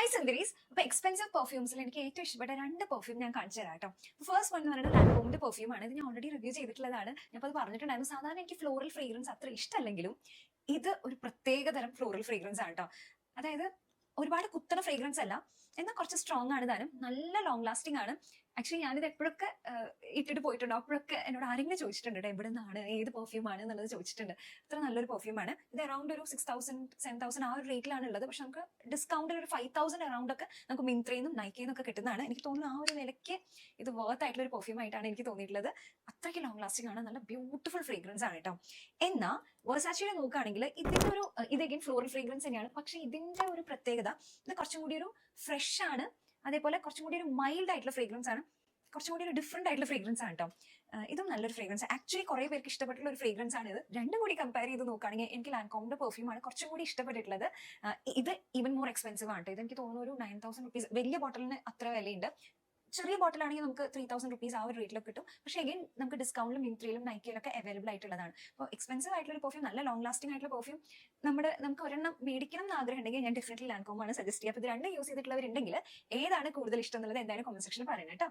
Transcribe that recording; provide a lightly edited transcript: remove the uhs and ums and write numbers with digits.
Hi സുന്ദരീസ്. അപ്പൊ expensive പെർഫ്യൂംസിൽ എനിക്ക് ഏറ്റവും ഇഷ്ടപ്പെട്ട രണ്ട് പെർഫ്യൂം ഞാൻ കാണിച്ചു തരാം കേട്ടോ. ഫസ്റ്റ് വൺ എന്ന് പറയുന്നത് ലാൻഡ്രോമിന്റെ പെർഫ്യൂം ആണ്. ഇത് ഞാൻ ഓൾറെഡി റിവ്യൂ ചെയ്തിട്ടുള്ളതാണ്. ഞാൻ അത് പറഞ്ഞിട്ടുണ്ടായിരുന്നു. സാധാരണ എനിക്ക് ഫ്ലോറൽ ഫ്രേഗ്രൻസ് അത്ര ഇഷ്ടമല്ലെങ്കിലും ഇത് ഒരു പ്രത്യേക തരം ഫ്ലോറൽ ഫ്രേഗ്രൻസ് ആണ് കേട്ടോ. അതായത് ഒരുപാട് കുത്തണ ഫ്രേഗ്രൻസ് അല്ല, എന്നാൽ കുറച്ച് സ്ട്രോങ് ആണ് താനും, നല്ല ലോങ് ലാസ്റ്റിംഗ് ആണ്. ആക്ച്വലി ഞാനിത് എപ്പോഴൊക്കെ ഇട്ടിട്ട് പോയിട്ടുണ്ടോ അപ്പോഴൊക്കെ എന്നോട് ആരെങ്കിലും ചോദിച്ചിട്ടുണ്ട് എവിടെ നിന്നാണ്, ഏത് പെർഫ്യൂം ആണ് എന്നുള്ളത് ചോദിച്ചിട്ടുണ്ട്. അത്ര നല്ലൊരു പെർഫ്യൂം ആണ്. ഇത് അറൌണ്ട് ഒരു 6000 7000 ആ ഒരു റേറ്റിലാണ് ഉള്ളത്. പക്ഷെ നമുക്ക് ഡിസ്കൗണ്ടിൽ ഒരു 5000 അറൌണ്ട് ഒക്കെ നമുക്ക് മിന്ത്രയിൽ നിന്നും നൈക്കയിൽ നിന്നൊക്കെ കിട്ടുന്നതാണ്. എനിക്ക് തോന്നുന്നു ആ ഒരു വിലയ്ക്ക് ഇത് വർത്ത് ആയിട്ടുള്ള ഒരു പെർഫ്യൂം ആയിട്ടാണ് എനിക്ക് തോന്നിയിട്ടുള്ളത്. അത്രയ്ക്ക് ലോങ് ലാസ്റ്റിംഗ് ആണ്, നല്ല ബ്യൂട്ടിഫുൾ ഫ്രേഗ്രൻസ് ആണ് കേട്ടോ. എന്നാൽ വെർസാച്ചിയുടെ നോക്കുകയാണെങ്കിൽ ഇതിന്റെ ഒരു ഇത് അഗൈൻ ഫ്ലോറൽ ഫ്രേഗ്രൻസ് തന്നെയാണ്. പക്ഷെ ഇതിന്റെ ഒരു പ്രത്യേകത, ഇത് കുറച്ചും കൂടി ഒരു ഫ്രഷ് ആണ്. അതേപോലെ കുറച്ചും കൂടി ഒരു മൈൽഡ് ആയിട്ടുള്ള ഫ്രേഗ്രൻസ് ആണ്, കുറച്ചും കൂടി ഒരു ഡിഫറെന്റ് ആയിട്ടുള്ള ഫ്രേഗ്രൻസ് ആണ് കേട്ടോ. ഇതും നല്ലൊരു ഫ്രേഗ്രൻസ്. ആക്ച്വലി കുറെ പേർക്ക് ഇഷ്ടപ്പെട്ടുള്ള ഒരു ഫ്രേഗ്രൻസ് ആണ് ഇത്. രണ്ടും കൂടി കമ്പയർ ചെയ്ത് നോക്കുകയാണെങ്കിൽ എനിക്ക് ലാൻകോമിന്റെ പെർഫ്യൂം ആണ് കുറച്ചും കൂടി ഇഷ്ടപ്പെട്ടിട്ടുള്ളത്. ഇത് ഈവൻ മോർ എക്സ്പെൻസീവ് ആണ്. ഇത് എനിക്ക് തോന്നുന്നു ഒരു 9000 റുപ്പീസ്, വലിയ ബോട്ടലിന് അത്ര വിലയുണ്ട്. ചെറിയ ബോട്ടിൽ ആണെങ്കിൽ നമുക്ക് 3000 റുപ്പീസ് ആ ഒരു റേറ്റിലൊക്കെ കിട്ടും. പക്ഷേ എഗൈൻ നമുക്ക് ഡിസ്കൗണ്ടിലും മിന്ത്രയിലും നൈക്കയിലൊക്കെ അവൈലബിൾ ആയിട്ടുള്ളതാണ്. അപ്പോൾ എക്സ്പെൻസീവ് ആയിട്ടുള്ള ഒരു പെർഫ്യൂം, നല്ല ലോങ് ലാസ്റ്റിംഗ് ആയിട്ടുള്ള പെർഫ്യൂം നമുക്ക് ഒരെണ്ണം മേടിക്കണം എന്ന് ആഗ്രഹം ഉണ്ടെങ്കിൽ ഞാൻ ഡെഫിനറ്റ്ലി ലാൻകോം ആണ് സജസ്റ്റ് ചെയ്യുക. അപ്പോൾ ഇത് രണ്ടും യൂസ് ചെയ്തിട്ടുള്ളവരുണ്ടെങ്കിൽ ഏതാണ് കൂടുതൽ ഇഷ്ടം എന്നുള്ളത് എന്തായാലും കമന്റ് സെക്ഷനിൽ പറയണം കേട്ടോ.